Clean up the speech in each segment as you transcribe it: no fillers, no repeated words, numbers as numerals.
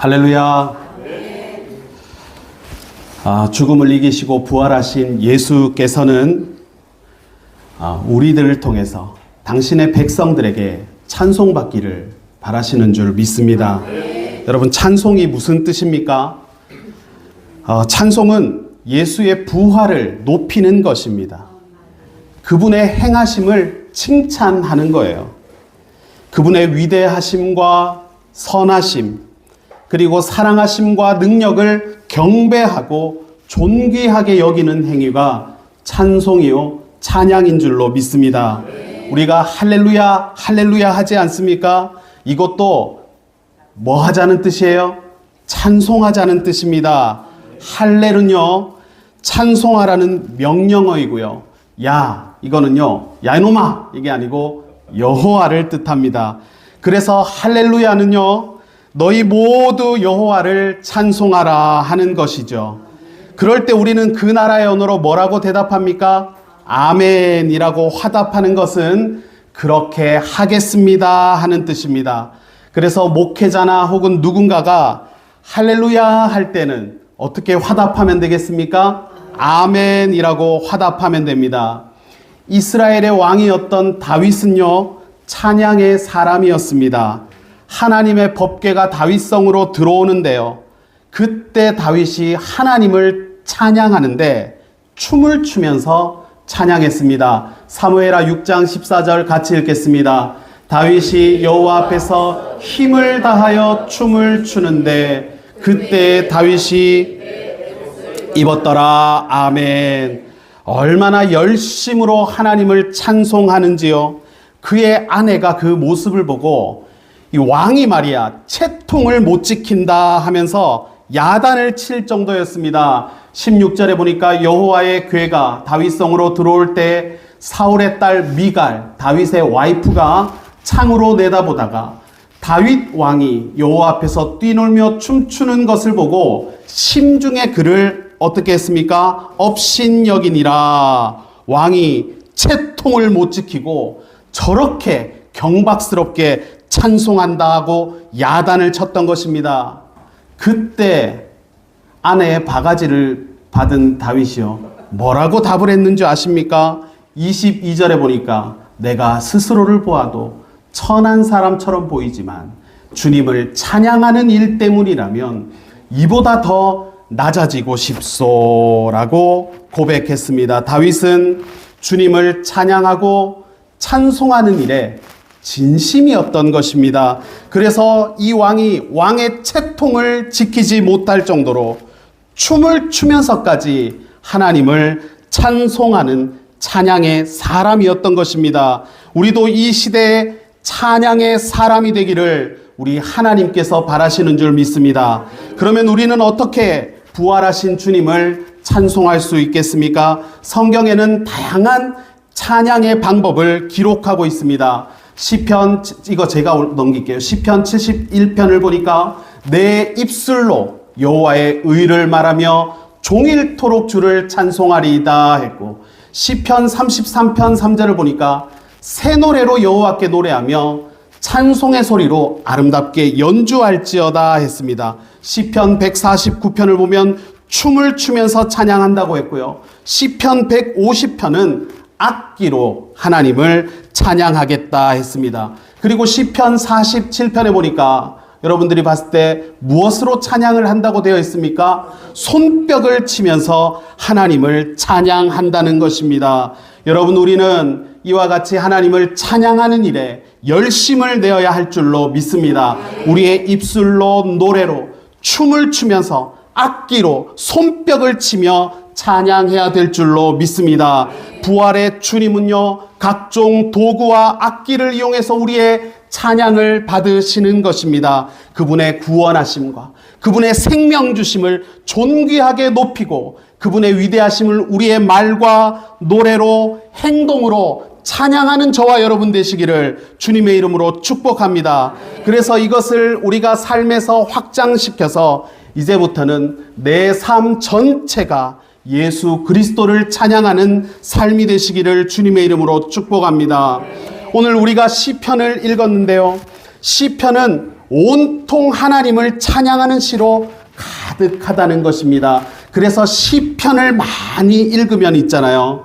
할렐루야. 죽음을 이기시고 부활하신 예수께서는 우리들을 통해서 당신의 백성들에게 찬송받기를 바라시는 줄 믿습니다. 여러분, 찬송이 무슨 뜻입니까? 찬송은 예수의 부활을 높이는 것입니다. 그분의 행하심을 칭찬하는 거예요. 그분의 위대하심과 선하심, 그리고 사랑하심과 능력을 경배하고 존귀하게 여기는 행위가 찬송이요 찬양인 줄로 믿습니다. 우리가 할렐루야 할렐루야 하지 않습니까? 이것도 뭐 하자는 뜻이에요? 찬송하자는 뜻입니다. 할렐은요 찬송하라는 명령어이고요. 야, 이거는요 야 이놈아 이게 아니고 여호와를 뜻합니다. 그래서 할렐루야는요 너희 모두 여호와를 찬송하라 하는 것이죠. 그럴 때 우리는 그 나라의 언어로 뭐라고 대답합니까? 아멘이라고 화답하는 것은 그렇게 하겠습니다 하는 뜻입니다. 그래서 목회자나 혹은 누군가가 할렐루야 할 때는 어떻게 화답하면 되겠습니까? 아멘이라고 화답하면 됩니다. 이스라엘의 왕이었던 다윗은요 찬양의 사람이었습니다. 하나님의 법궤가 다윗성으로 들어오는데요. 그때 다윗이 하나님을 찬양하는데 춤을 추면서 찬양했습니다. 사무엘하 6장 14절 같이 읽겠습니다. 다윗이 여호와 앞에서 힘을 다하여 춤을 추는데 그때 다윗이 입었더라. 아멘. 얼마나 열심으로 하나님을 찬송하는지요. 그의 아내가 그 모습을 보고 이 왕이 말이야 채통을 못 지킨다 하면서 야단을 칠 정도였습니다. 16절에 보니까 여호와의 궤가 다윗성으로 들어올 때 사울의 딸 미갈, 다윗의 와이프가 창으로 내다보다가 다윗 왕이 여호와 앞에서 뛰놀며 춤추는 것을 보고 심중에 그를 어떻게 했습니까? 업신여기니라. 왕이 채통을 못 지키고 저렇게 경박스럽게 찬송한다고 야단을 쳤던 것입니다. 그때 아내의 바가지를 받은 다윗이요 뭐라고 답을 했는지 아십니까? 22절에 보니까 내가 스스로를 보아도 천한 사람처럼 보이지만 주님을 찬양하는 일 때문이라면 이보다 더 낮아지고 싶소라고 고백했습니다. 다윗은 주님을 찬양하고 찬송하는 일에 진심이었던 것입니다. 그래서 이 왕이 왕의 채통을 지키지 못할 정도로 춤을 추면서까지 하나님을 찬송하는 찬양의 사람이었던 것입니다. 우리도 이 시대에 찬양의 사람이 되기를 우리 하나님께서 바라시는 줄 믿습니다. 그러면 우리는 어떻게 부활하신 주님을 찬송할 수 있겠습니까? 성경에는 다양한 찬양의 방법을 기록하고 있습니다. 시편, 이거 제가 넘길게요. 시편 71편을 보니까 내 입술로 여호와의 의를 말하며 종일토록 주를 찬송하리이다 했고, 시편 33편 3절을 보니까 새 노래로 여호와께 노래하며 찬송의 소리로 아름답게 연주할지어다 했습니다. 시편 149편을 보면 춤을 추면서 찬양한다고 했고요. 시편 150편은 악기로 하나님을 찬양하겠다 했습니다. 그리고 시편 47편에 보니까 여러분들이 봤을 때 무엇으로 찬양을 한다고 되어 있습니까? 손뼉을 치면서 하나님을 찬양한다는 것입니다. 여러분, 우리는 이와 같이 하나님을 찬양하는 일에 열심을 내어야 할 줄로 믿습니다. 우리의 입술로 노래로 춤을 추면서 악기로 손뼉을 치며 찬양해야 될 줄로 믿습니다. 부활의 주님은요, 각종 도구와 악기를 이용해서 우리의 찬양을 받으시는 것입니다. 그분의 구원하심과 그분의 생명 주심을 존귀하게 높이고 그분의 위대하심을 우리의 말과 노래로 행동으로 찬양하는 저와 여러분 되시기를 주님의 이름으로 축복합니다. 그래서 이것을 우리가 삶에서 확장시켜서 이제부터는 내 삶 전체가 예수 그리스도를 찬양하는 삶이 되시기를 주님의 이름으로 축복합니다. 오늘 우리가 시편을 읽었는데요. 시편은 온통 하나님을 찬양하는 시로 가득하다는 것입니다. 그래서 시편을 많이 읽으면 있잖아요.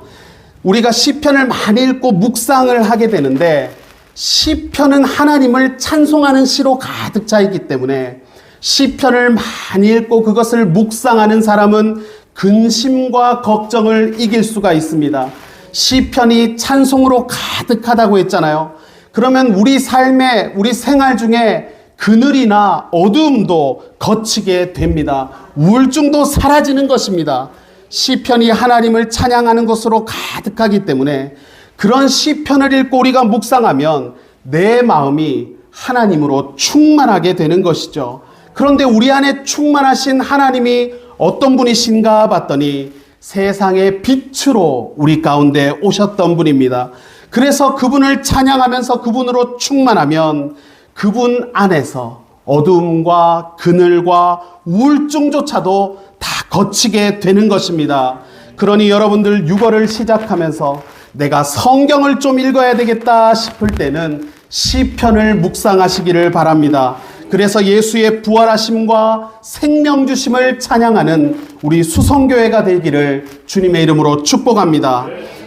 우리가 시편을 많이 읽고 묵상을 하게 되는데 시편은 하나님을 찬송하는 시로 가득 차 있기 때문에 시편을 많이 읽고 그것을 묵상하는 사람은 근심과 걱정을 이길 수가 있습니다. 시편이 찬송으로 가득하다고 했잖아요. 그러면 우리 삶에, 우리 생활 중에 그늘이나 어두움도 거치게 됩니다. 우울증도 사라지는 것입니다. 시편이 하나님을 찬양하는 것으로 가득하기 때문에 그런 시편을 읽고 우리가 묵상하면 내 마음이 하나님으로 충만하게 되는 것이죠. 그런데 우리 안에 충만하신 하나님이 어떤 분이신가 봤더니 세상의 빛으로 우리 가운데 오셨던 분입니다. 그래서 그분을 찬양하면서 그분으로 충만하면 그분 안에서 어두움과 그늘과 우울증조차도 다 거치게 되는 것입니다. 그러니 여러분들 6월을 시작하면서 내가 성경을 좀 읽어야 되겠다 싶을 때는 시편을 묵상하시기를 바랍니다. 그래서 예수의 부활하심과 생명 주심을 찬양하는 우리 수성교회가 되기를 주님의 이름으로 축복합니다.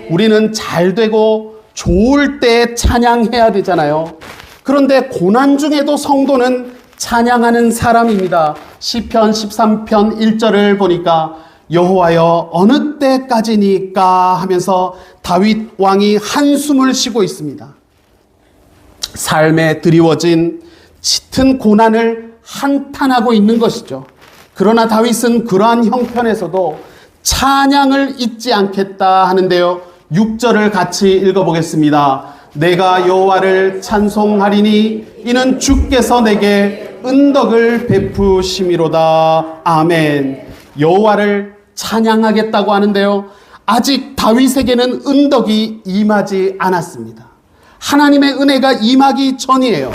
우리는 잘 되고 좋을 때 찬양해야 되잖아요. 그런데 고난 중에도 성도는 찬양하는 사람입니다. 시편 13편 1절을 보니까 여호와여 어느 때까지니까 하면서 다윗 왕이 한숨을 쉬고 있습니다. 삶에 드리워진 짙은 고난을 한탄하고 있는 것이죠. 그러나 다윗은 그러한 형편에서도 찬양을 잊지 않겠다 하는데요. 6절을 같이 읽어보겠습니다. 내가 여호와를 찬송하리니 이는 주께서 내게 은덕을 베푸심이로다. 아멘. 여호와를 찬양하겠다고 하는데요. 아직 다윗에게는 은덕이 임하지 않았습니다. 하나님의 은혜가 임하기 전이에요.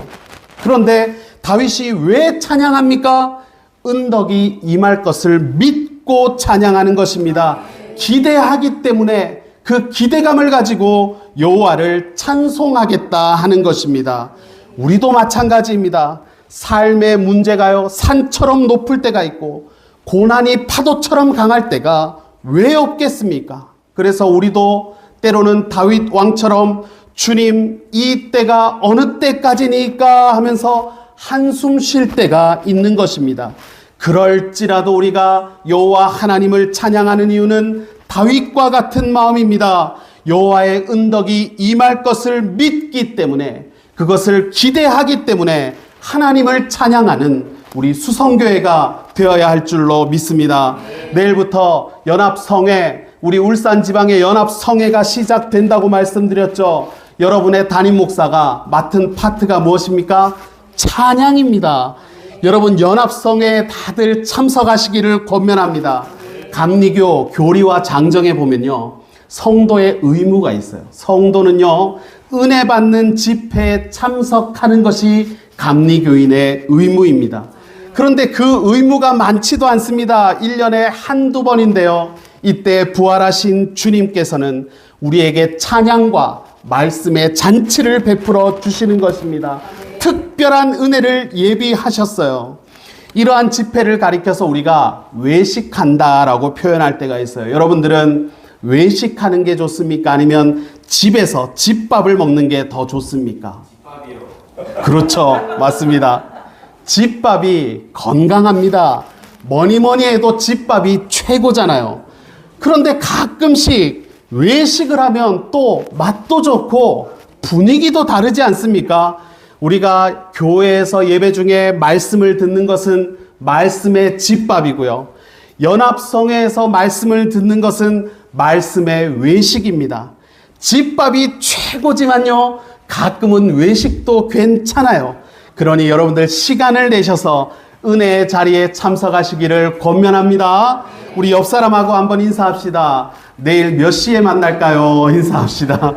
그런데 다윗이 왜 찬양합니까? 은덕이 임할 것을 믿고 찬양하는 것입니다. 기대하기 때문에 그 기대감을 가지고 여호와를 찬송하겠다 하는 것입니다. 우리도 마찬가지입니다. 삶의 문제가요, 산처럼 높을 때가 있고 고난이 파도처럼 강할 때가 왜 없겠습니까? 그래서 우리도 때로는 다윗 왕처럼 주님, 이 때가 어느 때까지니까 하면서 한숨 쉴 때가 있는 것입니다. 그럴지라도 우리가 여호와 하나님을 찬양하는 이유는 다윗과 같은 마음입니다. 여호와의 은덕이 임할 것을 믿기 때문에, 그것을 기대하기 때문에 하나님을 찬양하는 우리 수성교회가 되어야 할 줄로 믿습니다. 내일부터 연합성회, 우리 울산 지방의 연합성회가 시작된다고 말씀드렸죠. 여러분의 담임 목사가 맡은 파트가 무엇입니까? 찬양입니다. 여러분 연합성회에 다들 참석하시기를 권면합니다. 감리교 교리와 장정에 보면요, 성도의 의무가 있어요. 성도는요, 은혜 받는 집회에 참석하는 것이 감리교인의 의무입니다. 그런데 그 의무가 많지도 않습니다. 1년에 한두 번인데요. 이때 부활하신 주님께서는 우리에게 찬양과 말씀의 잔치를 베풀어 주시는 것입니다. 특별한 은혜를 예비하셨어요. 이러한 집회를 가리켜서 우리가 외식한다라고 표현할 때가 있어요. 여러분들은 외식하는 게 좋습니까? 아니면 집에서 집밥을 먹는 게 더 좋습니까? 집밥이요. 그렇죠. 맞습니다. 집밥이 건강합니다. 뭐니 해도 집밥이 최고잖아요. 그런데 가끔씩 외식을 하면 또 맛도 좋고 분위기도 다르지 않습니까? 우리가 교회에서 예배 중에 말씀을 듣는 것은 말씀의 집밥이고요. 연합성회에서 말씀을 듣는 것은 말씀의 외식입니다. 집밥이 최고지만요, 가끔은 외식도 괜찮아요. 그러니 여러분들 시간을 내셔서 은혜의 자리에 참석하시기를 권면합니다. 우리 옆 사람하고 한번 인사합시다. 내일 몇 시에 만날까요? 인사합시다.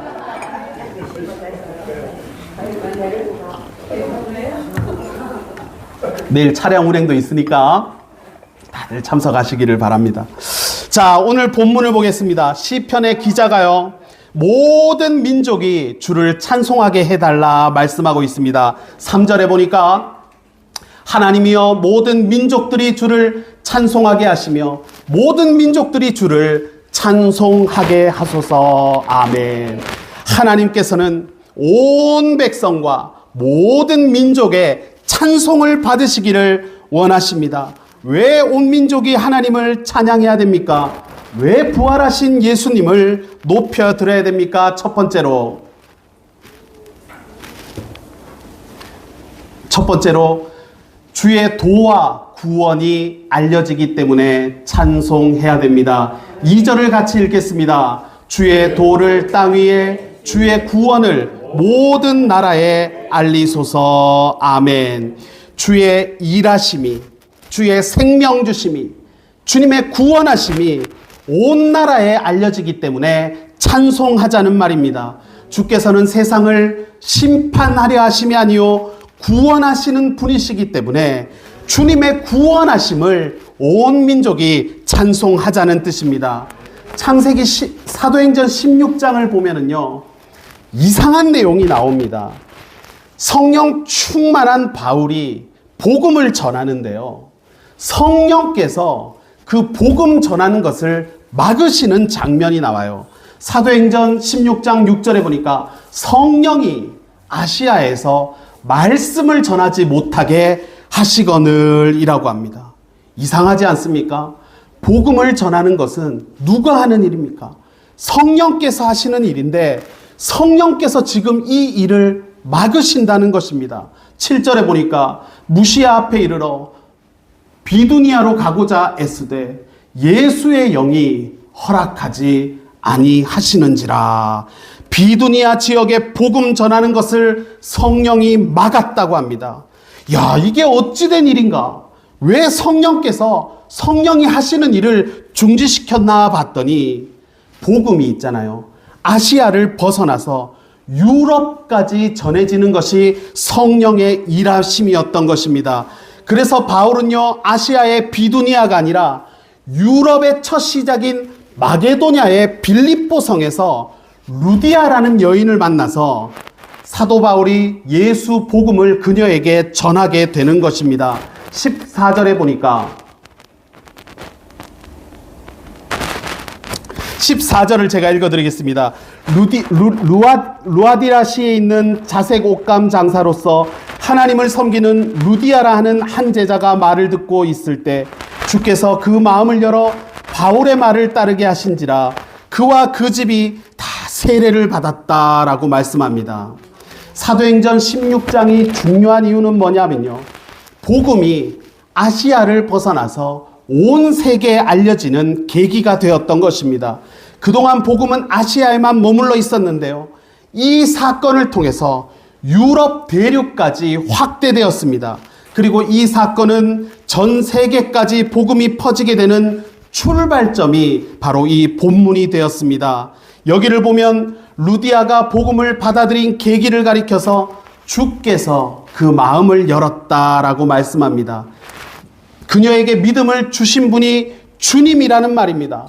내일 차량 운행도 있으니까 다들 참석하시기를 바랍니다. 자, 오늘 본문을 보겠습니다. 시편의 기자가요, 모든 민족이 주를 찬송하게 해달라 말씀하고 있습니다. 3절에 보니까 하나님이여 모든 민족들이 주를 찬송하게 하시며 모든 민족들이 주를 찬송하게 하소서. 아멘. 하나님께서는 온 백성과 모든 민족의 찬송을 받으시기를 원하십니다. 왜 온 민족이 하나님을 찬양해야 됩니까? 왜 부활하신 예수님을 높여드려야 됩니까? 첫 번째로 주의 도와 구원이 알려지기 때문에 찬송해야 됩니다. 2절을 같이 읽겠습니다. 주의 도를 땅 위에, 주의 구원을 모든 나라에 알리소서. 아멘. 주의 일하심이, 주의 생명 주심이, 주님의 구원하심이 온 나라에 알려지기 때문에 찬송하자는 말입니다. 주께서는 세상을 심판하려 하심이 아니요 구원하시는 분이시기 때문에 주님의 구원하심을 온 민족이 찬송하자는 뜻입니다. 창세기 사도행전 16장을 보면은요, 이상한 내용이 나옵니다. 성령 충만한 바울이 복음을 전하는데요, 성령께서 그 복음 전하는 것을 막으시는 장면이 나와요. 사도행전 16장 6절에 보니까 성령이 아시아에서 말씀을 전하지 못하게 하시거늘 이라고 합니다. 이상하지 않습니까? 복음을 전하는 것은 누가 하는 일입니까? 성령께서 하시는 일인데 성령께서 지금 이 일을 막으신다는 것입니다. 7절에 보니까 무시아 앞에 이르러 비두니아로 가고자 애쓰되 예수의 영이 허락하지 아니하시는지라. 비두니아 지역에 복음 전하는 것을 성령이 막았다고 합니다. 야, 이게 어찌된 일인가? 왜 성령께서 성령이 하시는 일을 중지시켰나 봤더니 복음이 있잖아요. 아시아를 벗어나서 유럽까지 전해지는 것이 성령의 일하심이었던 것입니다. 그래서 바울은요, 아시아의 비두니아가 아니라 유럽의 첫 시작인 마게도냐의 빌립보성에서 루디아라는 여인을 만나서 사도 바울이 예수 복음을 그녀에게 전하게 되는 것입니다. 14절에 보니까 14절을 제가 읽어드리겠습니다. 루아디라시에 있는 자색 옷감 장사로서 하나님을 섬기는 루디아라 하는 한 제자가 말을 듣고 있을 때 주께서 그 마음을 열어 바울의 말을 따르게 하신지라 그와 그 집이 다 세례를 받았다라고 말씀합니다. 사도행전 16장이 중요한 이유는 뭐냐면요, 복음이 아시아를 벗어나서 온 세계에 알려지는 계기가 되었던 것입니다. 그동안 복음은 아시아에만 머물러 있었는데요, 이 사건을 통해서 유럽 대륙까지 확대되었습니다. 그리고 이 사건은 전 세계까지 복음이 퍼지게 되는 출발점이 바로 이 본문이 되었습니다. 여기를 보면 루디아가 복음을 받아들인 계기를 가리켜서 주께서 그 마음을 열었다라고 말씀합니다. 그녀에게 믿음을 주신 분이 주님이라는 말입니다.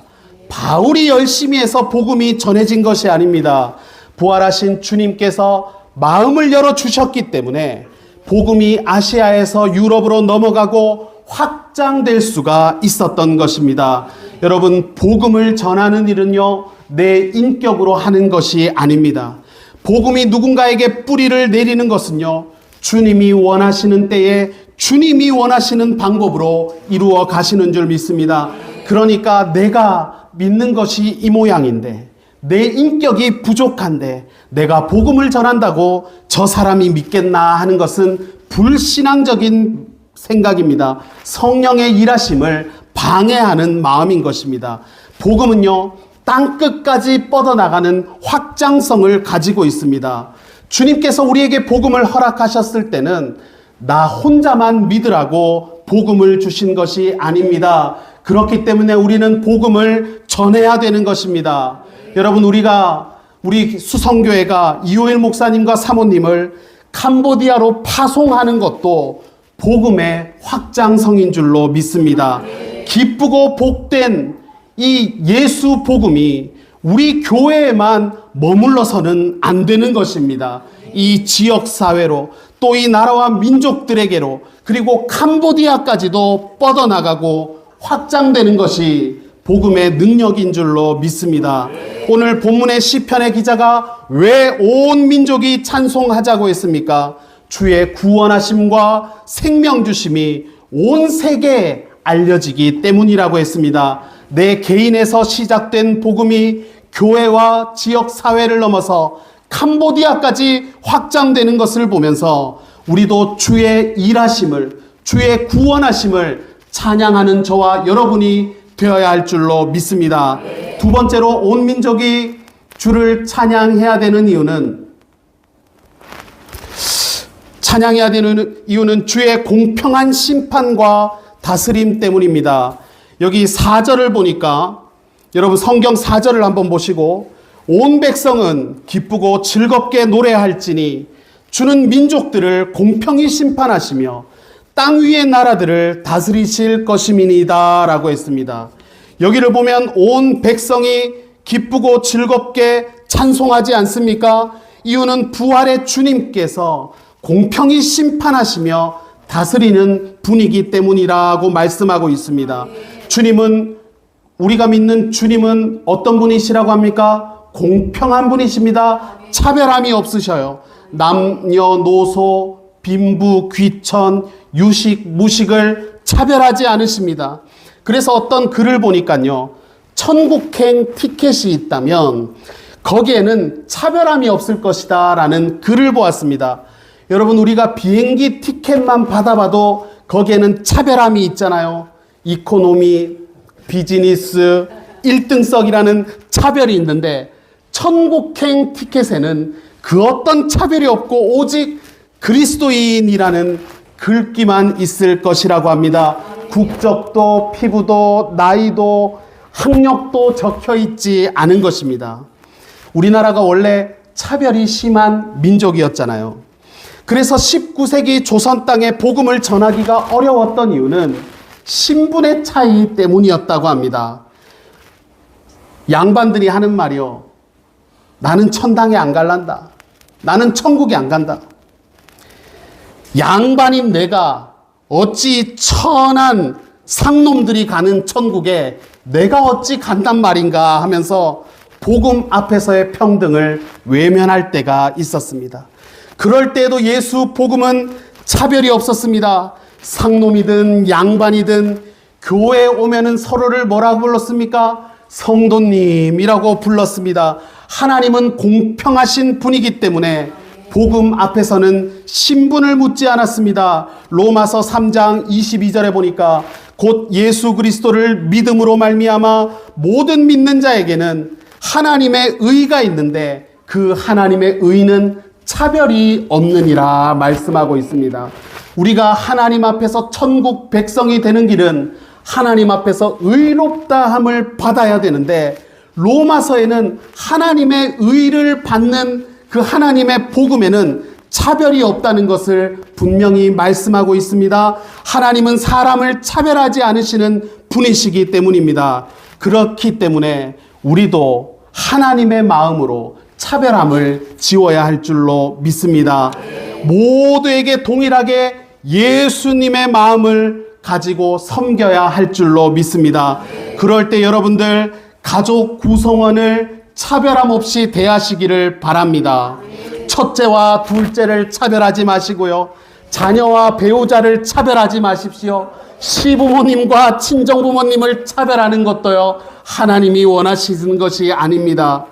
바울이 열심히 해서 복음이 전해진 것이 아닙니다. 부활하신 주님께서 마음을 열어주셨기 때문에 복음이 아시아에서 유럽으로 넘어가고 확장될 수가 있었던 것입니다. 여러분, 복음을 전하는 일은요, 내 인격으로 하는 것이 아닙니다. 복음이 누군가에게 뿌리를 내리는 것은요, 주님이 원하시는 때에 주님이 원하시는 방법으로 이루어 가시는 줄 믿습니다. 그러니까 내가 믿는 것이 이 모양인데, 내 인격이 부족한데 내가 복음을 전한다고 저 사람이 믿겠나 하는 것은 불신앙적인 생각입니다. 성령의 일하심을 방해하는 마음인 것입니다. 복음은요, 땅끝까지 뻗어나가는 확장성을 가지고 있습니다. 주님께서 우리에게 복음을 허락하셨을 때는 나 혼자만 믿으라고 복음을 주신 것이 아닙니다. 그렇기 때문에 우리는 복음을 전해야 되는 것입니다. 여러분, 우리 수성교회가 이호일 목사님과 사모님을 캄보디아로 파송하는 것도 복음의 확장성인 줄로 믿습니다. 기쁘고 복된 이 예수 복음이 우리 교회에만 머물러서는 안 되는 것입니다. 이 지역사회로, 또 이 나라와 민족들에게로, 그리고 캄보디아까지도 뻗어나가고 확장되는 것이 복음의 능력인 줄로 믿습니다. 오늘 본문의 시편의 기자가 왜 온 민족이 찬송하자고 했습니까? 주의 구원하심과 생명 주심이 온 세계에 알려지기 때문이라고 했습니다. 내 개인에서 시작된 복음이 교회와 지역 사회를 넘어서 캄보디아까지 확장되는 것을 보면서 우리도 주의 일하심을, 주의 구원하심을 찬양하는 저와 여러분이 되어야 할 줄로 믿습니다. 두 번째로 온 민족이 주를 찬양해야 되는 이유는 주의 공평한 심판과 다스림 때문입니다. 여기 4절을 보니까 여러분 성경 4절을 한번 보시고, 온 백성은 기쁘고 즐겁게 노래할지니 주는 민족들을 공평히 심판하시며 땅 위의 나라들을 다스리실 것임이니이다 라고 했습니다. 여기를 보면 온 백성이 기쁘고 즐겁게 찬송하지 않습니까? 이유는 부활의 주님께서 공평히 심판하시며 다스리는 분이기 때문이라고 말씀하고 있습니다. 주님은, 우리가 믿는 주님은 어떤 분이시라고 합니까? 공평한 분이십니다. 차별함이 없으셔요. 남녀노소, 빈부, 귀천, 유식, 무식을 차별하지 않으십니다. 그래서 어떤 글을 보니까요, 천국행 티켓이 있다면 거기에는 차별함이 없을 것이다 라는 글을 보았습니다. 여러분, 우리가 비행기 티켓만 받아봐도 거기에는 차별함이 있잖아요. 이코노미, 비즈니스, 1등석이라는 차별이 있는데 천국행 티켓에는 그 어떤 차별이 없고 오직 그리스도인이라는 글귀만 있을 것이라고 합니다. 국적도, 피부도, 나이도, 학력도 적혀 있지 않은 것입니다. 우리나라가 원래 차별이 심한 민족이었잖아요. 그래서 19세기 조선 땅에 복음을 전하기가 어려웠던 이유는 신분의 차이 때문이었다고 합니다. 양반들이 하는 말이요, 나는 천당에 안 갈란다. 나는 천국에 안 간다. 양반인 내가 어찌 천한 상놈들이 가는 천국에 내가 어찌 간단 말인가 하면서 복음 앞에서의 평등을 외면할 때가 있었습니다. 그럴 때에도 예수 복음은 차별이 없었습니다. 상놈이든 양반이든 교회에 오면은 서로를 뭐라고 불렀습니까? 성도님이라고 불렀습니다. 하나님은 공평하신 분이기 때문에 복음 앞에서는 신분을 묻지 않았습니다. 로마서 3장 22절에 보니까 곧 예수 그리스도를 믿음으로 말미암아 모든 믿는 자에게는 하나님의 의가 있는데 그 하나님의 의는 차별이 없느니라 말씀하고 있습니다. 우리가 하나님 앞에서 천국 백성이 되는 길은 하나님 앞에서 의롭다함을 받아야 되는데, 로마서에는 하나님의 의를 받는 그 하나님의 복음에는 차별이 없다는 것을 분명히 말씀하고 있습니다. 하나님은 사람을 차별하지 않으시는 분이시기 때문입니다. 그렇기 때문에 우리도 하나님의 마음으로 차별함을 지워야 할 줄로 믿습니다. 모두에게 동일하게 예수님의 마음을 가지고 섬겨야 할 줄로 믿습니다. 그럴 때 여러분들 가족 구성원을 차별함 없이 대하시기를 바랍니다. 첫째와 둘째를 차별하지 마시고요. 자녀와 배우자를 차별하지 마십시오. 시부모님과 친정부모님을 차별하는 것도요, 하나님이 원하시는 것이 아닙니다.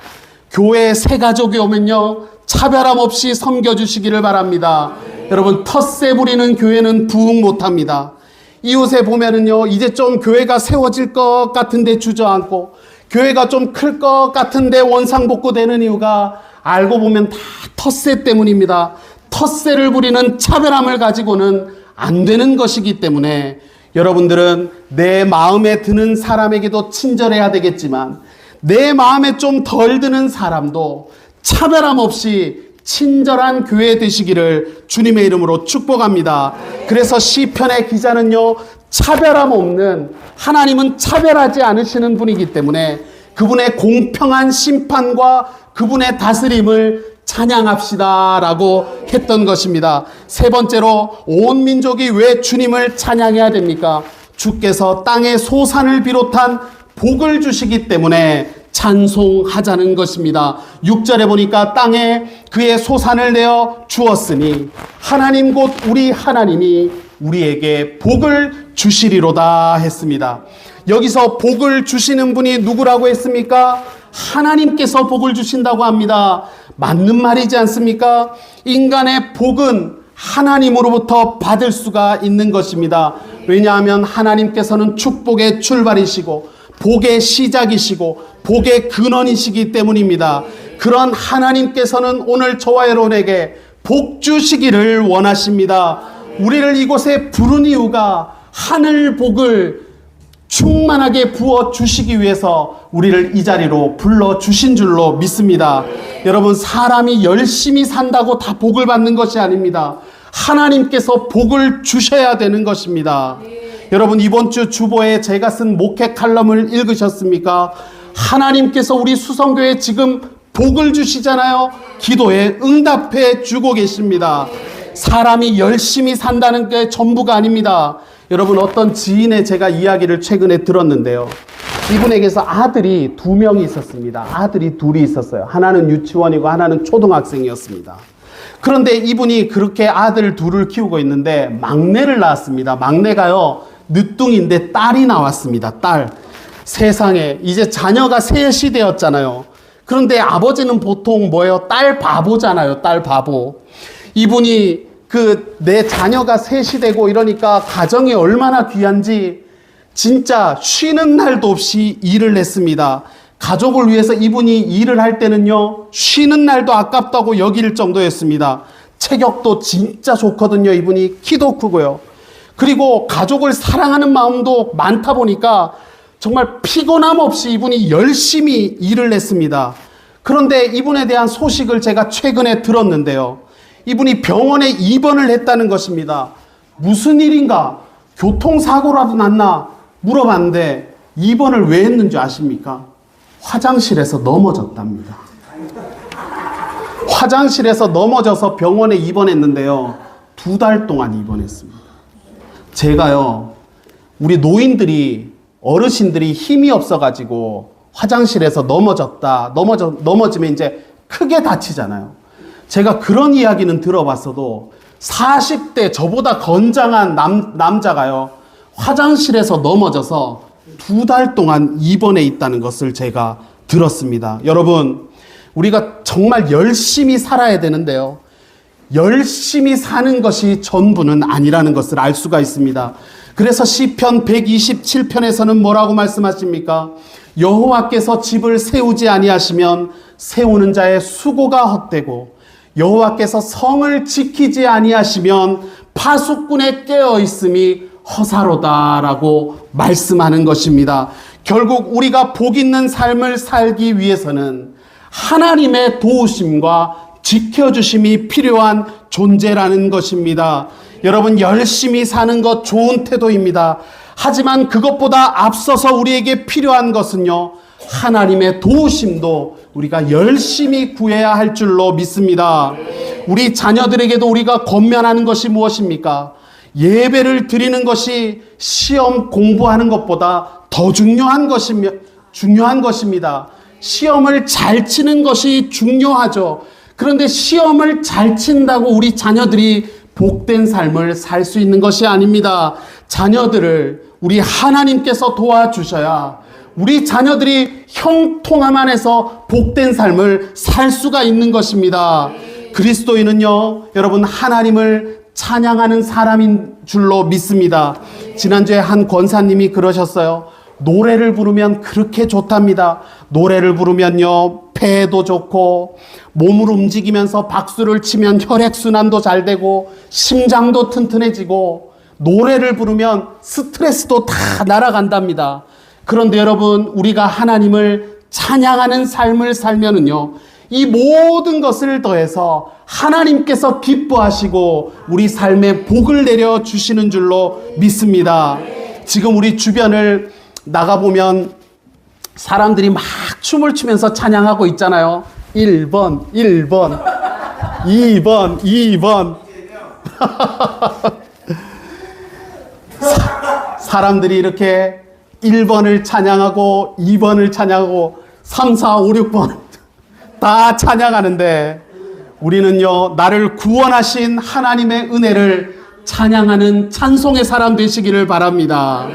교회 새 가족이 오면요, 차별함 없이 섬겨주시기를 바랍니다. 여러분, 텃세 부리는 교회는 부흥 못합니다. 이웃에 보면은요, 이제 좀 교회가 세워질 것 같은데 주저앉고, 교회가 좀 클 것 같은데 원상복구되는 이유가 알고 보면 다 텃세 때문입니다. 텃세를 부리는 차별함을 가지고는 안 되는 것이기 때문에 여러분들은 내 마음에 드는 사람에게도 친절해야 되겠지만, 내 마음에 좀 덜 드는 사람도 차별함 없이 친절한 교회 되시기를 주님의 이름으로 축복합니다. 그래서 시편의 기자는요, 차별함 없는, 하나님은 차별하지 않으시는 분이기 때문에 그분의 공평한 심판과 그분의 다스림을 찬양합시다라고 했던 것입니다. 세 번째로 온 민족이 왜 주님을 찬양해야 됩니까? 주께서 땅의 소산을 비롯한 복을 주시기 때문에 찬송하자는 것입니다. 6절에 보니까 땅에 그의 소산을 내어 주었으니 하나님 곧 우리 하나님이 우리에게 복을 주시리로다 했습니다. 여기서 복을 주시는 분이 누구라고 했습니까? 하나님께서 복을 주신다고 합니다. 맞는 말이지 않습니까? 인간의 복은 하나님으로부터 받을 수가 있는 것입니다. 왜냐하면 하나님께서는 축복의 출발이시고 복의 시작이시고 복의 근원이시기 때문입니다. 그런 하나님께서는 오늘 저와 여러분에게 복 주시기를 원하십니다. 우리를 이곳에 부른 이유가 하늘 복을 충만하게 부어 주시기 위해서 우리를 이 자리로 불러 주신 줄로 믿습니다. 여러분, 사람이 열심히 산다고 다 복을 받는 것이 아닙니다. 하나님께서 복을 주셔야 되는 것입니다. 여러분, 이번 주 주보에 제가 쓴 목회 칼럼을 읽으셨습니까? 하나님께서 우리 수성교회에 지금 복을 주시잖아요. 기도에 응답해 주고 계십니다. 사람이 열심히 산다는 게 전부가 아닙니다. 여러분, 어떤 지인의 제가 이야기를 최근에 들었는데요. 이분에게서 아들이 2명이 있었습니다. 아들이 2이 있었어요. 하나는 유치원이고 하나는 초등학생이었습니다. 그런데 이분이 그렇게 아들 2을 키우고 있는데 막내를 낳았습니다. 막내가요, 늦둥인데 딸이 나왔습니다. 딸. 세상에, 이제 자녀가 셋이 되었잖아요. 그런데 아버지는 보통 뭐예요? 딸 바보잖아요. 딸 바보. 이분이 내 자녀가 셋이 되고 이러니까 가정이 얼마나 귀한지 진짜 쉬는 날도 없이 일을 했습니다. 가족을 위해서 이분이 일을 할 때는요, 쉬는 날도 아깝다고 여길 정도였습니다. 체격도 진짜 좋거든요. 이분이 키도 크고요. 그리고 가족을 사랑하는 마음도 많다 보니까 정말 피곤함 없이 이분이 열심히 일을 했습니다. 그런데 이분에 대한 소식을 제가 최근에 들었는데요. 이분이 병원에 입원을 했다는 것입니다. 무슨 일인가? 교통사고라도 났나? 물어봤는데 입원을 왜 했는지 아십니까? 화장실에서 넘어졌답니다. 화장실에서 넘어져서 병원에 입원했는데요. 2달 동안 입원했습니다. 제가요, 우리 노인들이, 어르신들이 힘이 없어가지고 화장실에서 넘어지면 이제 크게 다치잖아요. 제가 그런 이야기는 들어봤어도 40대 저보다 건장한 남자가요, 화장실에서 넘어져서 2달 동안 입원해 있다는 것을 제가 들었습니다. 여러분, 우리가 정말 열심히 살아야 되는데요, 열심히 사는 것이 전부는 아니라는 것을 알 수가 있습니다. 그래서 시편 127편에서는 뭐라고 말씀하십니까? 여호와께서 집을 세우지 아니하시면 세우는 자의 수고가 헛되고 여호와께서 성을 지키지 아니하시면 파수꾼의 깨어 있음이 허사로다라고 말씀하는 것입니다. 결국 우리가 복 있는 삶을 살기 위해서는 하나님의 도우심과 지켜주심이 필요한 존재라는 것입니다. 여러분, 열심히 사는 것 좋은 태도입니다. 하지만 그것보다 앞서서 우리에게 필요한 것은요, 하나님의 도우심도 우리가 열심히 구해야 할 줄로 믿습니다. 우리 자녀들에게도 우리가 권면하는 것이 무엇입니까? 예배를 드리는 것이 시험 공부하는 것보다 더 중요한 것입니다. 시험을 잘 치는 것이 중요하죠. 그런데 시험을 잘 친다고 우리 자녀들이 복된 삶을 살 수 있는 것이 아닙니다. 자녀들을 우리 하나님께서 도와주셔야 우리 자녀들이 형통함 안에서 복된 삶을 살 수가 있는 것입니다. 그리스도인은요, 여러분, 하나님을 찬양하는 사람인 줄로 믿습니다. 지난주에 한 권사님이 그러셨어요. 노래를 부르면 그렇게 좋답니다. 노래를 부르면요, 폐도 좋고 몸을 움직이면서 박수를 치면 혈액순환도 잘 되고 심장도 튼튼해지고 노래를 부르면 스트레스도 다 날아간답니다. 그런데 여러분, 우리가 하나님을 찬양하는 삶을 살면은요, 이 모든 것을 더해서 하나님께서 기뻐하시고 우리 삶에 복을 내려 주시는 줄로 믿습니다. 지금 우리 주변을 나가보면 사람들이 막 춤을 추면서 찬양하고 있잖아요. 1번, 1번, 2번, 2번. 사람들이 이렇게 1번을 찬양하고 2번을 찬양하고 3, 4, 5, 6번 다 찬양하는데 우리는요, 나를 구원하신 하나님의 은혜를 찬양하는 찬송의 사람 되시기를 바랍니다.